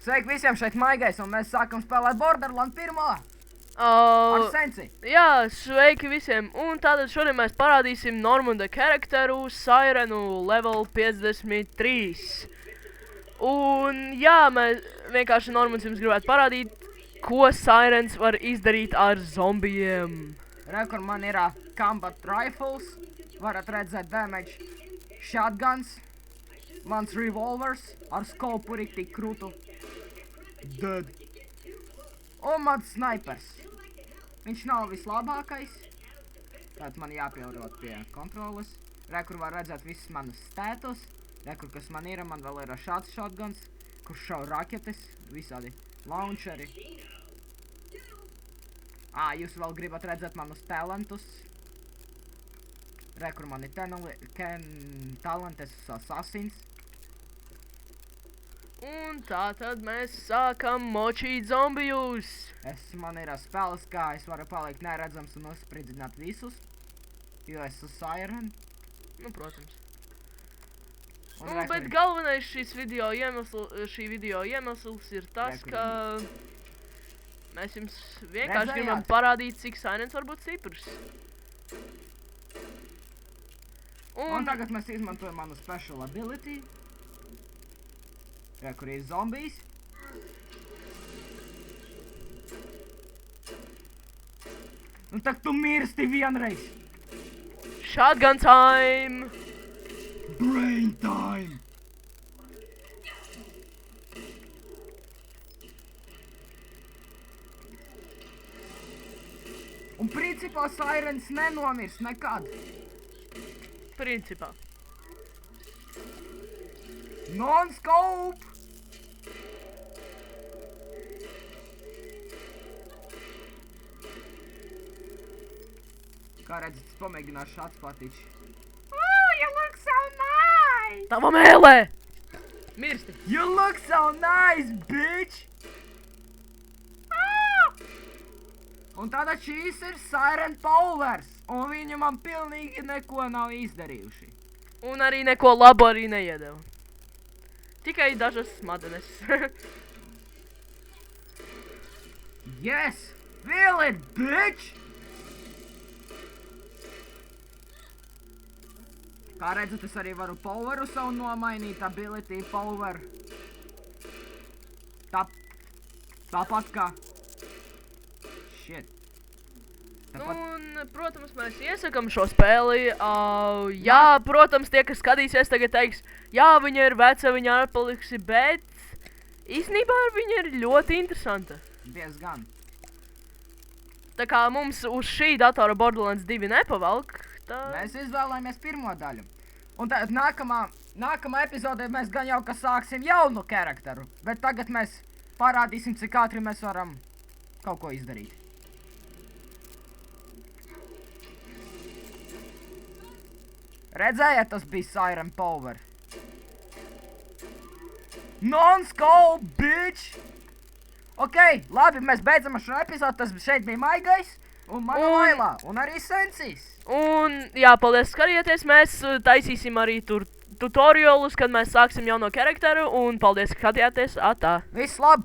Sveiki visiem, šeit Maigais, un mēs sākam spēlēt Borderlands 1. Ar Sensi. Jā, sveiki visiem, un tātad šodien mēs parādīsim Normunda karakteru Sirenu level 53. Un jā, mēs vienkārši Normunds jums gribētu parādīt, ko Sirens var izdarīt ar zombijiem. Re, kur man ir combat rifles, varat redzēt damage shotguns, mans revolvers ar scopu rikti krūtu. Dead. Un mans snipers. Viņš nav vislabākais. Tātad man jāpierod pie kontroles. Re, kur var redzēt visas manas status. Re, kur kas man ir, man vēl ir šāds shotguns, kurš šauj raķetes, visādi launcheri. Jūs vēl gribat redzēt manus talentus. Re, kur man ir talantes assassins. Un tātad mēs sākam močīt zombijus. Man ir spēles, kā es varu palikt neredzams un uzspridzināt visus, jo es esmu Siren. Nu, protams. Bet galvenais šī video iemesls ir tas, ka mēs jums vienkārši gribam parādīt, cik Sirens var būt stiprs. Un tagad mēs izmantojam manu special ability. Re, kur ir zombijs. Un tak tu mirsti vienreiz. Shotgun time! Brain time! Un principā Sirens nenomirs nekad. Principā. Non-scope! Kā redzat, es pamēģināšu atspātīšu. Oh, you look so nice! Tava mēlē! Mirsti! You look so nice, bitch! Un tātad šīs ir Siren powers, un viņi man pilnīgi neko nav izdarījuši. Un arī neko labu arī neiedeva. Tikai dažas smadzenes. Yes! Feel it, bitch! Kā redzat, es arī varu poweru savu nomainīt, ability power. Tāpat kā... Shit. Un, protams, mēs iesakam šo spēli. Jā, protams, tie, kas skatīsies, tagad teiks, jā, viņa ir veca, viņa atpaliksi, bet īstenībā viņa ir ļoti interesanta. Diezgan. Tā kā mums uz šī datora Borderlands 2 nepavalk, tad... Mēs izvēlējamies pirmo daļu. Un tad nākamā epizodē mēs gan jau, ka sāksim jaunu karakteru, bet tagad mēs parādīsim, cik ātri mēs varam kaut ko izdarīt. Redzējāt, tas bija Siren Power. Non-scope, bitch! Ok, labi, mēs beidzam ar šo epizodu, tas šeit bija Maigais, un mana Lailā, un arī Sensis. Un, jā, paldies, skatieties, mēs taisīsim arī tur tutorialus, kad mēs sāksim jauno karakteru, un paldies, ka skatījāties, atā. Viss labi!